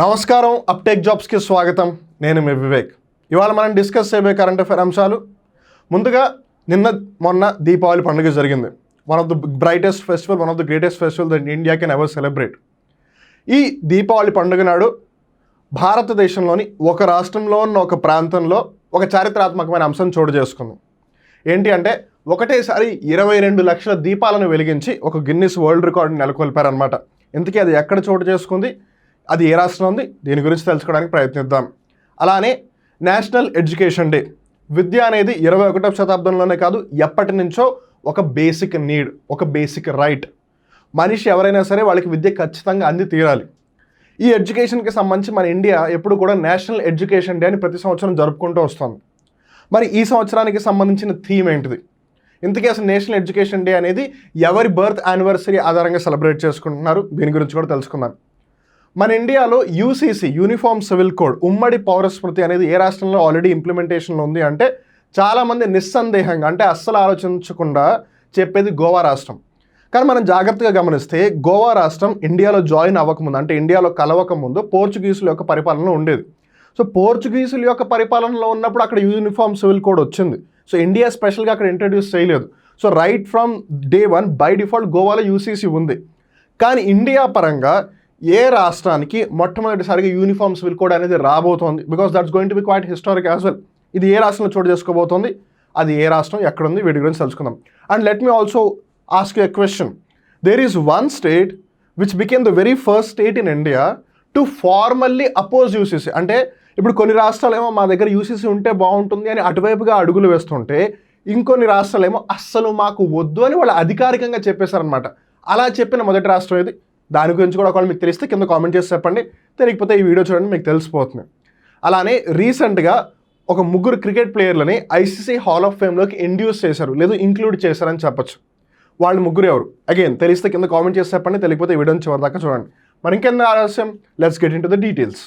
నమస్కారం అప్టేక్ జాబ్స్కి స్వాగతం. నేను మీ వివేక్. ఇవాళ మనం డిస్కస్ చేయబోయే కరెంట్ అఫైర్ అంశాలు. ముందుగా మొన్న దీపావళి పండుగ జరిగింది. One of the brightest festival, one of the greatest festival that India can ever celebrate. ఈ దీపావళి పండుగ నాడు భారతదేశంలోని ఒక రాష్ట్రంలో ఉన్న ఒక ప్రాంతంలో ఒక చారిత్రాత్మకమైన అంశం చోటు చేసుకుంది. ఏంటి అంటే ఒకటేసారి 22 లక్షల దీపాలను వెలిగించి ఒక గిన్నిస్ వరల్డ్ రికార్డుని నెలకొల్పారనమాట. ఇంతకీ అది ఎక్కడ చోటు చేసుకుంది, అది ఏ రాష్ట్రం ఉంది, దీని గురించి తెలుసుకోవడానికి ప్రయత్నిద్దాం. అలానే నేషనల్ ఎడ్యుకేషన్ డే. విద్య అనేది 21వ శతాబ్దంలోనే కాదు, ఎప్పటి నుంచో ఒక బేసిక్ నీడ్, ఒక బేసిక్ రైట్. మనిషి ఎవరైనా సరే వాళ్ళకి విద్య ఖచ్చితంగా అంది తీరాలి. ఈ ఎడ్యుకేషన్కి సంబంధించి మన ఇండియా ఎప్పుడు కూడా నేషనల్ ఎడ్యుకేషన్ డే అని ప్రతి సంవత్సరం జరుపుకుంటూ వస్తుంది. మరి ఈ సంవత్సరానికి సంబంధించిన థీమ్ ఏంటిది? ఇంతకీ అసలు నేషనల్ ఎడ్యుకేషన్ డే అనేది ఎవరి బర్త్ యానివర్సరీ ఆధారంగా సెలబ్రేట్ చేసుకుంటున్నారు, దీని గురించి కూడా తెలుసుకుందాం. మన ఇండియాలో యూసీసీ, యూనిఫామ్ సివిల్ కోడ్, ఉమ్మడి పౌరస్మృతి అనేది ఏ రాష్ట్రంలో ఆల్రెడీ ఇంప్లిమెంటేషన్లో ఉంది అంటే చాలామంది నిస్సందేహంగా, అంటే అస్సలు ఆలోచించకుండా చెప్పేది గోవా రాష్ట్రం. కానీ మనం జాగ్రత్తగా గమనిస్తే గోవా రాష్ట్రం ఇండియాలో జాయిన్ అవ్వకముందు, అంటే ఇండియాలో కలవకముందు పోర్చుగీసుల యొక్క పరిపాలన ఉండేది. సో పోర్చుగీసుల యొక్క పరిపాలనలో ఉన్నప్పుడు అక్కడ యూనిఫామ్ సివిల్ కోడ్ వచ్చింది. సో ఇండియా స్పెషల్గా అక్కడ ఇంట్రడ్యూస్ చేయలేదు. So right from day 1 by default గోవాలో యూసీసీ ఉంది. కానీ ఇండియా పరంగా ఏ రాష్ట్రానికి మొట్టమొదటిసారిగా యూనిఫామ్ సివిల్ కోడ్ అనేది రాబోతోంది, because that's going to be quite historic as well. ఇది ఏ రాష్ట్రంలో చోటు చేసుకోబోతోంది, అది ఏ రాష్ట్రం, ఎక్కడుంది, వీటి గురించి తెలుసుకుందాం. And let me also ask you a question. There is one state which became the very first state in India to formally oppose UCC. అంటే ఇప్పుడు కొన్ని రాష్ట్రాలేమో మా దగ్గర యూసీసీ ఉంటే బాగుంటుంది అని అటువైపుగా అడుగులు వేస్తుంటే, ఇంకొన్ని రాష్ట్రాలేమో అస్సలు మాకు వద్దు అని వాళ్ళు అధికారికంగా చెప్పేశారనమాట. అలా చెప్పిన మొదటి రాష్ట్రం ఏది? దాని గురించి కూడా ఒకవేళ మీకు తెలిస్తే కింద కామెంట్ చేసి చెప్పండి. తెలియకపోతే ఈ వీడియో చూడండి, మీకు తెలిసిపోతుంది. అలానే రీసెంట్గా ఒక 3 క్రికెట్ ప్లేయర్లని ఐసీసీ హాల్ ఆఫ్ ఫేమ్లోకి ఇండ్యూస్ చేశారు, లేదు ఇంక్లూడ్ చేశారని చెప్పొచ్చు. వాళ్ళు 3 ఎవరు? అగైన్ తెలిస్తే కింద కామెంట్ చేసి చెప్పండి, తెలియకపోతే ఈ వీడియోని చివరిదాకా చూడండి. మరి ఇంకెంత ఆలస్యం, let's get into the details.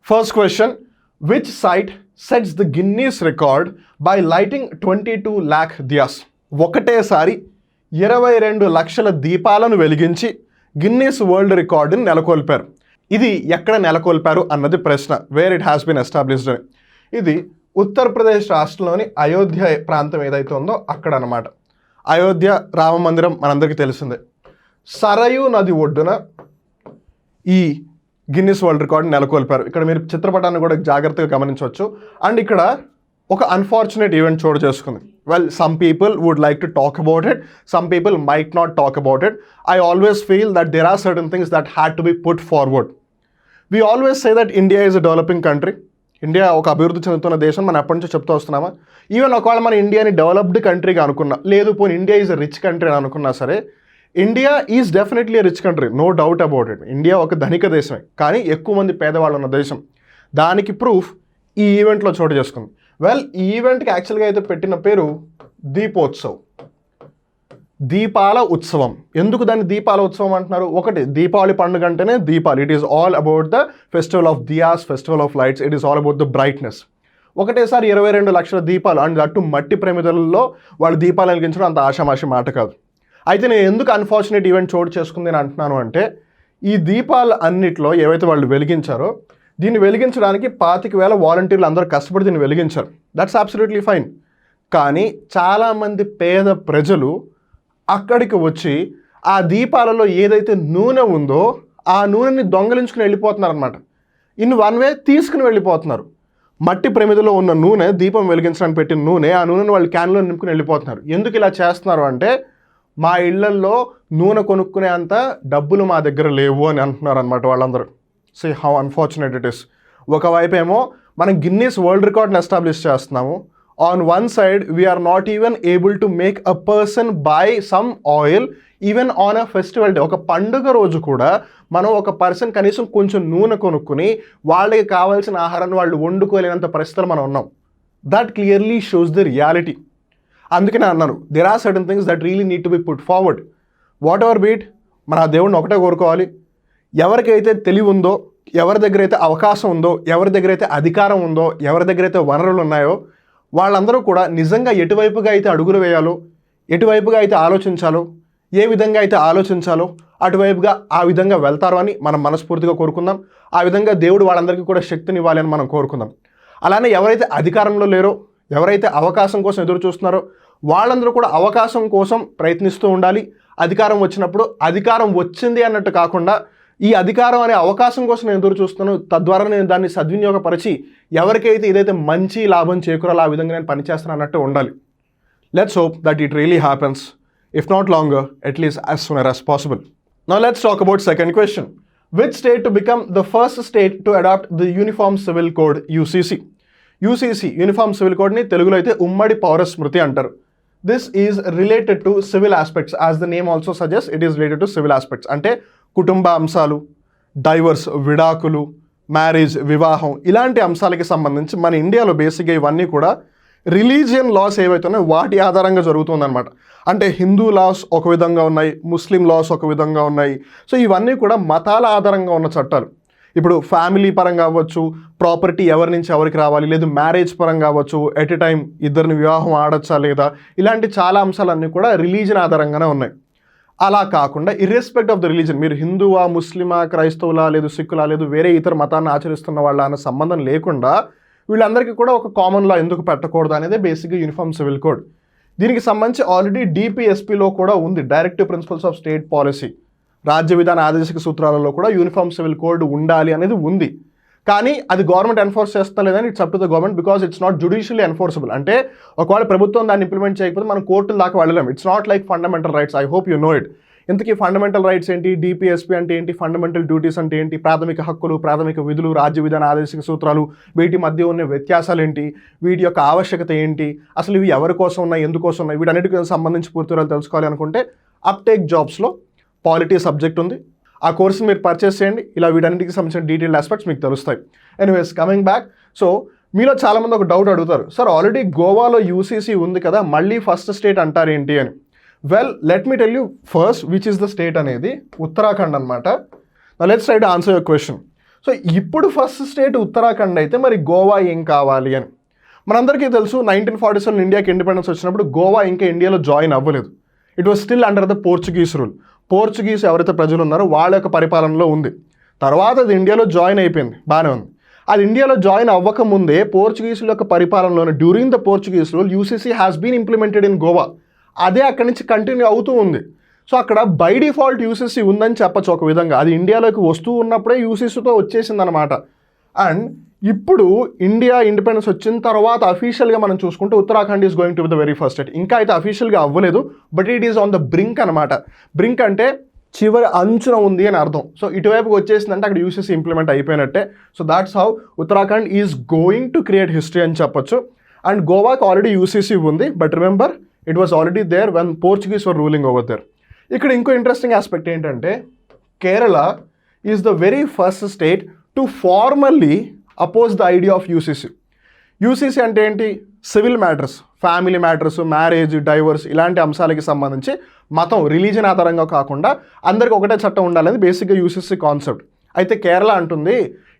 First question, which site sets the Guinness record by lighting 22 lakh diyas? ఒకటేసారి 22 లక్షల దీపాలను వెలిగించి గిన్నీస్ వరల్డ్ రికార్డుని నెలకొల్పారు. ఇది ఎక్కడ నెలకొల్పారు అన్నది ప్రశ్న. Where it has been established అని. ఇది ఉత్తరప్రదేశ్ రాష్ట్రంలోని అయోధ్య ప్రాంతం ఏదైతే ఉందో అక్కడ అనమాట. అయోధ్య రామ మందిరం మనందరికీ తెలిసిందే. సరయూ నది ఒడ్డున ఈ గిన్నిస్ వరల్డ్ రికార్డుని నెలకొల్పారు. ఇక్కడ మీరు చిత్రపటాన్ని కూడా జాగ్రత్తగా గమనించవచ్చు. అండ్ ఇక్కడ ఒక అన్ఫార్చునేట్ ఈవెంట్ చోటు చేసుకుంది. Well, some people would like to talk about it, some people might not talk about it. I always feel that there are certain things that had to be put forward. We always say that India is a developing country. India ఒక అభివృద్ధి చెందుతున్న దేశం మనం ఎప్పటి నుంచో చెప్తూ వస్తున్నామా? Even ఒకవేళ మన ఇండియాని డెవలప్డ్ కంట్రీగా అనుకున్నా, లేదు పోనీ India is a rich country అని అనుకున్నా సరే, India is definitely rich country, no doubt about it. India ఒక ధనిక దేశమే, కానీ ఎక్కువ మంది పేదవాళ్ళు ఉన్న దేశం. దానికి ప్రూఫ్ ఈ ఈవెంట్లో చోటు చేసుకుంది. వెల్, ఈ ఈవెంట్కి యాక్చువల్గా అయితే పెట్టిన పేరు దీపోత్సవ్, దీపాల ఉత్సవం. ఎందుకు దాన్ని దీపాల ఉత్సవం అంటున్నారు? ఒకటి, దీపావళి పండుగ అంటేనే దీపాలు. It is all about the festival of diyas, festival of lights. It is all about the brightness. ఒకటేసారి 22 లక్షల దీపాలు, అండ్ అటు మట్టి ప్రమిదలలో వాళ్ళు దీపాలు వెలిగించడం అంత ఆషామాషి మాట కాదు. అయితే నేను ఎందుకు అన్ఫార్చునేట్ ఈవెంట్ చోటు చేసుకుంది అని అంటున్నాను అంటే, ఈ దీపాలు అన్నిట్లో ఏవైతే వాళ్ళు వెలిగించారో, దీన్ని వెలిగించడానికి 25,000 వాలంటీర్లు అందరూ కష్టపడి దీన్ని వెలిగించారు. That's absolutely fine. కానీ చాలామంది పేద ప్రజలు అక్కడికి వచ్చి ఆ దీపాలలో ఏదైతే నూనె ఉందో ఆ నూనెని దొంగలించుకుని వెళ్ళిపోతున్నారు అనమాట. ఇన్ వన్ వే తీసుకుని వెళ్ళిపోతున్నారు. మట్టి ప్రమిదలో ఉన్న నూనె, దీపం వెలిగించడానికి పెట్టిన నూనె, ఆ నూనెను వాళ్ళు క్యాన్లో నింపుకుని వెళ్ళిపోతున్నారు. ఎందుకు ఇలా చేస్తున్నారు అంటే, మా ఇళ్లల్లో నూనె కొనుక్కునే అంత డబ్బులు మా దగ్గర లేవు అని అంటున్నారు అనమాట వాళ్ళందరూ. See how unfortunate it is. ఒకవైపు ఏమో మనం గిన్నీస్ వరల్డ్ రికార్డ్ని ఎస్టాబ్లిష్ చేస్తున్నాము. On one side we are not even able to make a person buy some oil even on a festival day. ఒక పండుగ రోజు కూడా మనం ఒక పర్సన్ కనీసం కొంచెం నూనె కొనుక్కుని వాళ్ళకి కావాల్సిన ఆహారాన్ని వాళ్ళు వండుకోలేనంత పరిస్థితులు మనం ఉన్నాం. That clearly shows the reality. అందుకనే అన్నాను, there are certain things that really need to be put forward. Whatever be it, మన ఆ దేవుడిని ఒకటే కోరుకోవాలి. ఎవరికైతే తెలివి ఉందో, ఎవరి దగ్గర అయితే అవకాశం ఉందో, ఎవరి దగ్గర అయితే అధికారం ఉందో, ఎవరి దగ్గర అయితే వనరులు ఉన్నాయో, వాళ్ళందరూ కూడా నిజంగా ఎటువైపుగా అయితే అడుగులు వేయాలో, ఎటువైపుగా అయితే ఆలోచించాలో, ఏ విధంగా అయితే ఆలోచించాలో అటువైపుగా ఆ విధంగా వెళ్తారో అని మనం మనస్ఫూర్తిగా కోరుకుందాం. ఆ విధంగా దేవుడు వాళ్ళందరికీ కూడా శక్తిని ఇవ్వాలి అని మనం కోరుకుందాం. అలానే ఎవరైతే అధికారంలో లేరో, ఎవరైతే అవకాశం కోసం ఎదురు చూస్తున్నారో వాళ్ళందరూ కూడా అవకాశం కోసం ప్రయత్నిస్తూ ఉండాలి. అధికారం వచ్చినప్పుడు అధికారం వచ్చింది అన్నట్టు కాకుండా ఈ అధికారం అనే అవకాశం కోసం నేను ఎదురు చూస్తున్నాను, తద్వారా నేను దాన్ని సద్వినియోగపరిచి ఎవరికైతే ఇదైతే మంచి లాభం చేకూరాలో ఆ విధంగా నేను పనిచేస్తాను అన్నట్టు ఉండాలి. Let's hope that it really happens. If not longer, at least as soon as possible. Now let's talk about second question. Which state to become the first state to adopt the Uniform Civil Code UCC? UCC Uniform Civil Code ni Telugulo aithe ummadi pawra smriti antaru. This is related to civil aspects, as the name also suggests. It is related to civil aspects. Ante kutumba అంశాలు, divorce, విడాకులు, marriage, వివాహం ఇలాంటి అంశాలకి సంబంధించి మన ఇండియాలో బేసిక్గా ఇవన్నీ కూడా రిలీజియన్ లాస్ ఏవైతున్నాయో వాటి ఆధారంగా జరుగుతుందన్నమాట. అంటే హిందూ లాస్ ఒక విధంగా ఉన్నాయి, ముస్లిం లాస్ ఒక విధంగా ఉన్నాయి. సో ఇవన్నీ కూడా మతాల ఆధారంగా ఉన్న చట్టాలు. ఇప్పుడు ఫ్యామిలీ పరంగా అవ్వచ్చు, ప్రాపర్టీ ఎవరి నుంచి ఎవరికి రావాలి, లేదు మ్యారేజ్ పరంగా అవ్వచ్చు, ఎట్ ఎ టైం ఇద్దరిని వివాహం ఆడచ్చా లేదా, ఇలాంటి చాలా అంశాలన్నీ కూడా రిలీజన్ ఆధారంగానే ఉన్నాయి. అలా కాకుండా ఇర్రెస్పెక్ట్ ఆఫ్ ద రిలీజన్, మీరు హిందువా, ముస్లిమా, క్రైస్తవులా, లేదు సిక్కులా, లేదు వేరే ఇతర మతాన్ని ఆచరిస్తున్న వాళ్ళ అన్న సంబంధం లేకుండా వీళ్ళందరికీ కూడా ఒక కామన్ లా ఎందుకు పెట్టకూడదు అనేది బేసిక్గా యూనిఫామ్ సివిల్ కోడ్. దీనికి సంబంధించి ఆల్రెడీ DPSPలో కూడా ఉంది, directive principles of state policy. రాజ్య విధాన ఆదేశిక సూత్రాలలో కూడా యూనిఫామ్ సివిల్ కోడ్ ఉండాలి అనేది ఉంది. కానీ అది గవర్నమెంట్ ఎన్ఫోర్స్ చేస్తా లేదని it's up to the government, because it's not judicially enforceable. అంటే ఒకవేళ ప్రభుత్వం దాన్ని ఇంప్లిమెంట్ చేయకపోతే మనం కోర్టుల దాకా వెళ్ళలేం. It's not like fundamental rights. I hope you know it. ఇంతకీ ఫండమెంటల్ రైట్స్ ఏంటి, DPSP అంటే ఏంటి, ఫండమెంటల్ డ్యూటీస్ అంటే ఏంటి, ప్రాథమిక హక్కులు, ప్రాథమిక విధులు, రాజ్య విధాన ఆదేశిక సూత్రాలు, వీటి మధ్య ఉన్న వ్యత్యాసాలు ఏంటి, వీటి యొక్క ఆవశ్యకత ఏంటి, అసలు ఇవి ఎవరి కోసం ఉన్నాయి, ఎందుకోసం ఉన్నాయి, వీటన్నిటికి సంబంధించి పూర్తి వివరాలు తెలుసుకోవాలి అనుకుంటే అప్టేక్ జాబ్స్లో పాలిటీ సబ్జెక్ట్ ఉంది. ఆ కోర్సుని మీరు పర్చేస్ చేయండి. ఇలా వీటన్నిటికి సంబంధించిన డీటెయిల్డ్ ఆస్పెక్ట్స్ మీకు తెలుస్తాయి. Anyways, coming back. సో మీలో చాలామంది ఒక డౌట్ అడుగుతారు, సార్ ఆల్రెడీ గోవాలో UCC ఉంది కదా, మళ్ళీ ఫస్ట్ స్టేట్ అంటారు ఏంటి అని. Well, let me tell you first which is the state అనేది ఉత్తరాఖండ్ అనమాట. Let's try to answer your question. So ఇప్పుడు ఫస్ట్ స్టేట్ ఉత్తరాఖండ్ అయితే మరి గోవా ఏం కావాలి అని మనందరికీ తెలుసు. 1947 ఇండియాకి ఇండిపెండెన్స్ వచ్చినప్పుడు గోవా ఇంకా ఇండియాలో జాయిన్ అవ్వలేదు. It was still under the Portuguese rule. Portuguese ఎవరైతే ప్రజలు ఉన్నారో వాళ్ళ యొక్క పరిపాలనలో ఉంది. తర్వాత అది ఇండియాలో జాయిన్ అయిపోయింది, బాగానే ఉంది. అది ఇండియాలో జాయిన్ అవ్వకముందే పోర్చుగీసుల యొక్క పరిపాలనలోనే during the Portuguese rule UCC has been implemented in Goa. అదే అక్కడి నుంచి కంటిన్యూ అవుతూ ఉంది. సో అక్కడ బై డిఫాల్ట్ UCC ఉందని చెప్పచ్చు ఒక విధంగా. అది ఇండియాలోకి వస్తూ ఉన్నప్పుడే UCCతో వచ్చేసింది అనమాట. అండ్ ఇప్పుడు ఇండియా ఇండిపెండెన్స్ వచ్చిన తర్వాత అఫీషియల్గా మనం చూసుకుంటే Uttarakhand is going to be the very first state. ఇంకా అయితే అఫీషియల్గా అవ్వలేదు, but it is on the brink అనమాట. బ్రింక్ అంటే చివరి అంచున ఉంది అని అర్థం. సో ఇటువైపుకి వచ్చేసిందంటే అక్కడ UCC ఇంప్లిమెంట్ అయిపోయినట్టే. So that's how Uttarakhand is going to create history అని చెప్పొచ్చు. అండ్ గోవాకి ఆల్రెడీ UCC ఉంది, but remember it was already there when Portuguese were ruling over there. ఇక్కడ ఇంకో ఇంట్రెస్టింగ్ ఆస్పెక్ట్ ఏంటంటే Kerala is the very first state to formally oppose the idea of UCC. UCC అంటే ఏంటి, civil matters, family matters, marriage, divorce ఇలాంటి అంశాలకి సంబంధించి మతం, religion ఆధారంగా కాకుండా అందరికి ఒకటే చట్టం ఉండాలని బేసిక్గా UCC కాన్సెప్ట్. అయితే కేరళ అంటుంది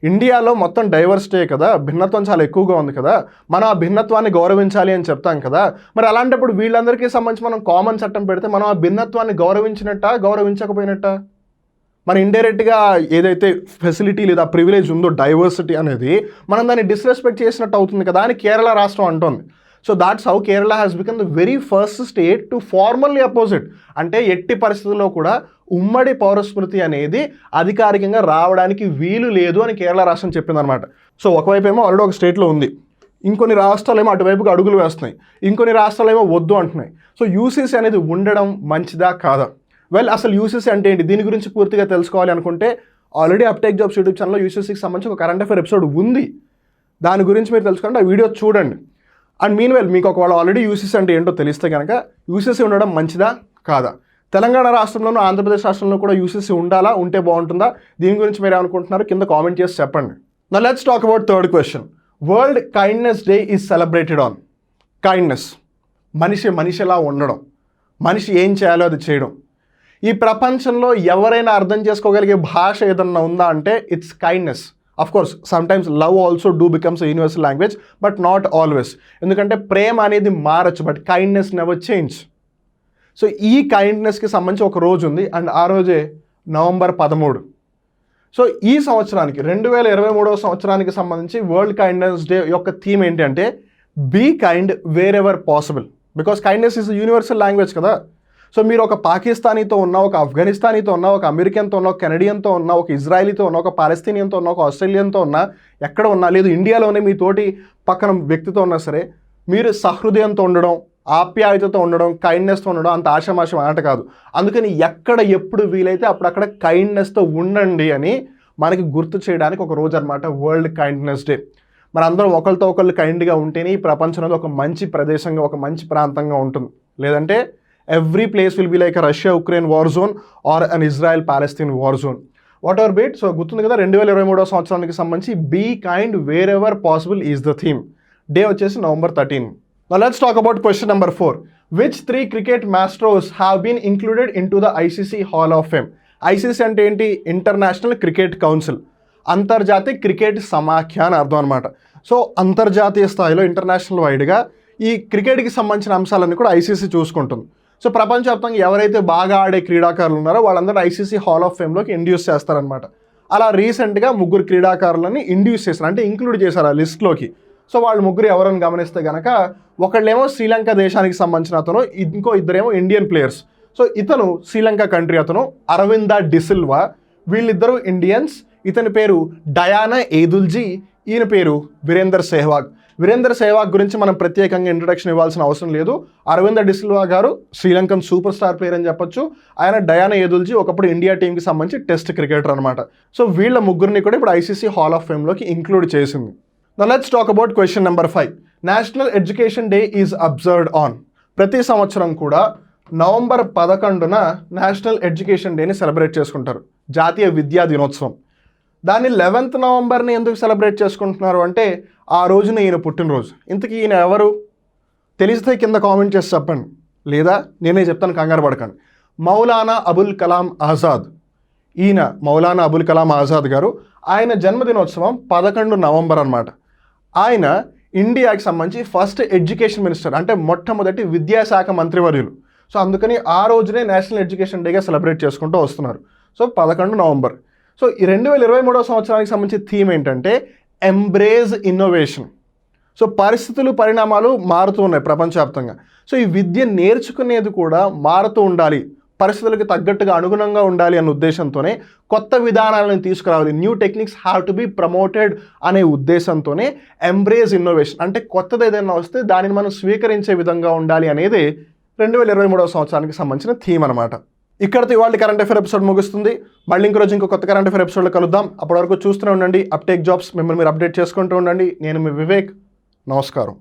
ఇండియాలో మొత్తం డైవర్సిటీ కదా, భిన్నత్వం చాలా ఎక్కువగా ఉంది కదా, మనం ఆ భిన్నత్వాన్ని గౌరవించాలి అని చెప్తాం కదా. మరి అలాంటప్పుడు వీళ్ళందరికీ సంబంధించి మనం కామన్ చట్టం పెడితే మనం ఆ భిన్నత్వాన్ని గౌరవించినట్టా, గౌరవించకపోయినట్టా? మన ఇండైరెక్ట్గా ఏదైతే ఫెసిలిటీ లేదా ప్రివిలేజ్ ఉందో డైవర్సిటీ అనేది మనం దాన్ని డిస్రెస్పెక్ట్ చేసినట్టు అవుతుంది కదా అని కేరళ రాష్ట్రం అంటోంది. So that's how Kerala has become the very first state to formally opposite. అంటే ఎట్టి పరిస్థితుల్లో కూడా ఉమ్మడి పౌరస్మృతి అనేది అధికారికంగా రావడానికి వీలు లేదు అని కేరళ రాష్ట్రం చెప్పిందనమాట. సో ఒకవైపు ఏమో ఆల్రెడీ ఒక స్టేట్లో ఉంది, ఇంకొన్ని రాష్ట్రాలు ఏమో అటువైపుకి అడుగులు వేస్తున్నాయి, ఇంకొన్ని రాష్ట్రాలు ఏమో వద్దు అంటున్నాయి. సో UCC అనేది ఉండడం మంచిదా కాదా? వెల్, అసలు UCC అంటే ఏంటి, దీని గురించి పూర్తిగా తెలుసుకోవాలి అనుకుంటే ఆల్రెడీ అప్టేక్ జాబ్స్ యూట్యూబ్ ఛానల్లో UCCకి సంబంధించి ఒక కరెంట్ అఫైర్ ఎపిసోడ్ ఉంది. దాని గురించి మీరు తెలుసుకోండి, ఆ వీడియో చూడండి. అండ్ మీన్ వెల్ మీకు ఒకవేళ ఆల్రెడీ UCC అంటే ఏంటో తెలిస్తే కనుక UCC ఉండడం మంచిదా కాదా? తెలంగాణ రాష్ట్రంలోనూ ఆంధ్రప్రదేశ్ రాష్ట్రంలో కూడా UCC ఉండాలా, ఉంటే బాగుంటుందా? దీని గురించి మీరు ఏమనుకుంటున్నారు కింద కామెంట్ చేసి చెప్పండి. Now let's talk about third question. World kindness day is celebrated on. Kindness, మనిషిలా ఉండడం, మనిషి ఏం చేయాలో అది చేయడం. ఈ ప్రపంచంలో ఎవరైనా అర్థం చేసుకోగలిగే భాష ఏదన్నా ఉందా అంటే it's kindness. Of course sometimes love also do becomes a universal language, but not always. ఎందుకంటే ప్రేమ అనేది మారచ్చు, but kindness never change. So ఈ కైండ్నెస్కి సంబంధించి ఒక రోజు ఉంది అండ్ ఆ రోజే నవంబర్ 13. సో ఈ సంవత్సరానికి 2023వ సంవత్సరానికి సంబంధించి వరల్డ్ కైండ్నెస్ డే యొక్క థీమ్ ఏంటి అంటే be kind wherever possible. Because kindness is universal language కదా. సో మీరు ఒక పాకిస్తానీతో ఉన్న, ఒక ఆఫ్ఘనిస్తానీతో ఉన్న, ఒక అమెరికన్తో ఉన్న, ఒక కెనడియన్తో ఉన్న, ఒక ఇజ్రాయలీతో ఉన్న, ఒక పాలస్తీనియన్తో ఉన్న, ఒక ఆస్ట్రేలియన్తో ఉన్న, ఎక్కడ ఉన్నా, లేదు ఇండియాలోనే మీ తోటి పక్కన వ్యక్తితో ఉన్నా సరే, మీరు సహృదయంతో ఉండడం, ఆప్యాయతతో ఉండడం, కైండ్నెస్తో ఉండడం అంత ఆషామాషం ఆట కాదు. అందుకని ఎక్కడ ఎప్పుడు వీలైతే అప్పుడు అక్కడ కైండ్నెస్తో ఉండండి అని మనకి గుర్తు చేయడానికి ఒక రోజు అనమాట వరల్డ్ కైండ్నెస్ డే. మన అందరం ఒకరితో ఒకళ్ళు కైండ్గా ఉంటేనే ఈ ప్రపంచంలో ఒక మంచి ప్రదేశంగా, ఒక మంచి ప్రాంతంగా ఉంటుంది. లేదంటే every place will be like Russia Ukraine war zone or an Israel Palestine war zone, whatever be it. So గుర్తుంది కదా, 2023వ సంవత్సరానికి సంబంధించి be kind wherever possible is the theme. Day వచ్చేసి November 13. Now let's talk about question number 4. Which 3 cricket masters have been included into the ICC Hall of Fame? ICC అంటే ఏంటి? International cricket council, అంతర్జాతీయ cricket సమాఖ్య అని అర్థం అనమాట. So అంతర్జాతీయ స్థాయిలో ఇంటర్నేషనల్ వైడ్గా ఈ క్రికెట్కి సంబంధించిన అంశాలన్నీ కూడా ఐసీసీ చూసుకుంటుంది. సో ప్రపంచవ్యాప్తంగా ఎవరైతే బాగా ఆడే క్రీడాకారులు ఉన్నారో వాళ్ళందరూ ఐసీసీ హాల్ ఆఫ్ ఫేమ్లోకి ఇండ్యూస్ చేస్తారనమాట. అలా రీసెంట్గా 3 క్రీడాకారులని ఇండ్యూస్ చేశారు, అంటే ఇంక్లూడ్ చేశారు ఆ లిస్ట్లోకి. సో వాళ్ళు 3 ఎవరని గమనిస్తే కనుక, ఒకళ్ళేమో శ్రీలంక దేశానికి సంబంధించిన అతను, ఇంకో ఇద్దరేమో ఇండియన్ ప్లేయర్స్. సో ఇతను శ్రీలంక కంట్రీ అతను అరవింద డిసిల్వా, వీళ్ళిద్దరూ ఇండియన్స్. ఇతని పేరు డయానా ఏదుల్జీ, ఈయన పేరు వీరేందర్ సెహ్వాగ్. వీరేందర్ సెహ్వాగ్ గురించి మనం ప్రత్యేకంగా ఇంట్రొడక్షన్ ఇవ్వాల్సిన అవసరం లేదు. అరవింద డిసిల్వా గారు శ్రీలంకన్ సూపర్ స్టార్ ప్లేయర్ అని చెప్పొచ్చు. ఆయన డయానా ఏదుల్జీ ఒకప్పుడు ఇండియా టీంకి సంబంధించి టెస్ట్ క్రికెటర్ అనమాట. సో వీళ్ళ 3 కూడా ఇప్పుడు ఐసీసీ హాల్ ఆఫ్ ఫేమ్లోకి ఇంక్లూడ్ చేసింది. Now let's talk about question number 5. National Education Day is observed on. ప్రతి సంవత్సరం కూడా నవంబర్ 11న నేషనల్ ఎడ్యుకేషన్ డేని సెలబ్రేట్ చేసుకుంటారు, జాతీయ విద్యా దినోత్సవం. దాన్ని 11th నవంబర్ని ఎందుకు సెలబ్రేట్ చేసుకుంటున్నారు అంటే ఆ రోజున ఈయన పుట్టినరోజు. ఇంతకీ ఈయన ఎవరు తెలిస్తే కింద కామెంట్ చేసి చెప్పండి, లేదా నేనే చెప్తాను, కంగారు పడకండి. మౌలానా అబుల్ కలాం ఆజాద్. ఈయన మౌలానా అబుల్ కలాం ఆజాద్ గారు, ఆయన జన్మదినోత్సవం 11 నవంబర్ అనమాట. ఆయన ఇండియాకి సంబంధించి ఫస్ట్ ఎడ్యుకేషన్ మినిస్టర్, అంటే మొట్టమొదటి విద్యాశాఖ మంత్రివర్యులు. సో అందుకని ఆ రోజునే నేషనల్ ఎడ్యుకేషన్ డేగా సెలబ్రేట్ చేసుకుంటూ వస్తున్నారు. So 11 November. సో ఈ 2023వ సంవత్సరానికి సంబంధించి థీమ్ ఏంటంటే ఎంబ్రేజ్ ఇన్నోవేషన్. సో పరిస్థితులు, పరిణామాలు మారుతూ ఉన్నాయి ప్రపంచవ్యాప్తంగా. సో ఈ విద్య నేర్చుకునేది కూడా మారుతూ ఉండాలి, పరిస్థితులకు తగ్గట్టుగా అనుగుణంగా ఉండాలి అన్న ఉద్దేశంతోనే కొత్త విధానాలను తీసుకురావాలి, new techniques have to be promoted అనే ఉద్దేశంతోనే ఎంబ్రేజ్ ఇన్నోవేషన్, అంటే కొత్తది ఏదైనా వస్తే దానిని మనం స్వీకరించే విధంగా ఉండాలి అనేది 2023వ సంవత్సరానికి సంబంధించిన థీమ్ అనమాట. ఇక్కడితో ఇవాళ కరెంట్ అఫేర్ ఎపిసోడ్ ముగుస్తుంది. మళ్ళీ ఇంకో రోజు ఇంకో కొత్త కరెంట్ అఫేర్ ఎపిసోడ్లో కలుద్దాం. అప్పటి వరకు చూస్తూనే ఉండండి అప్టేక్ జాబ్స్, మిమ్మల్ని మీరు అప్డేట్ చేసుకుంటూ ఉండండి. నేను మీ వివేక్. నమస్కారం.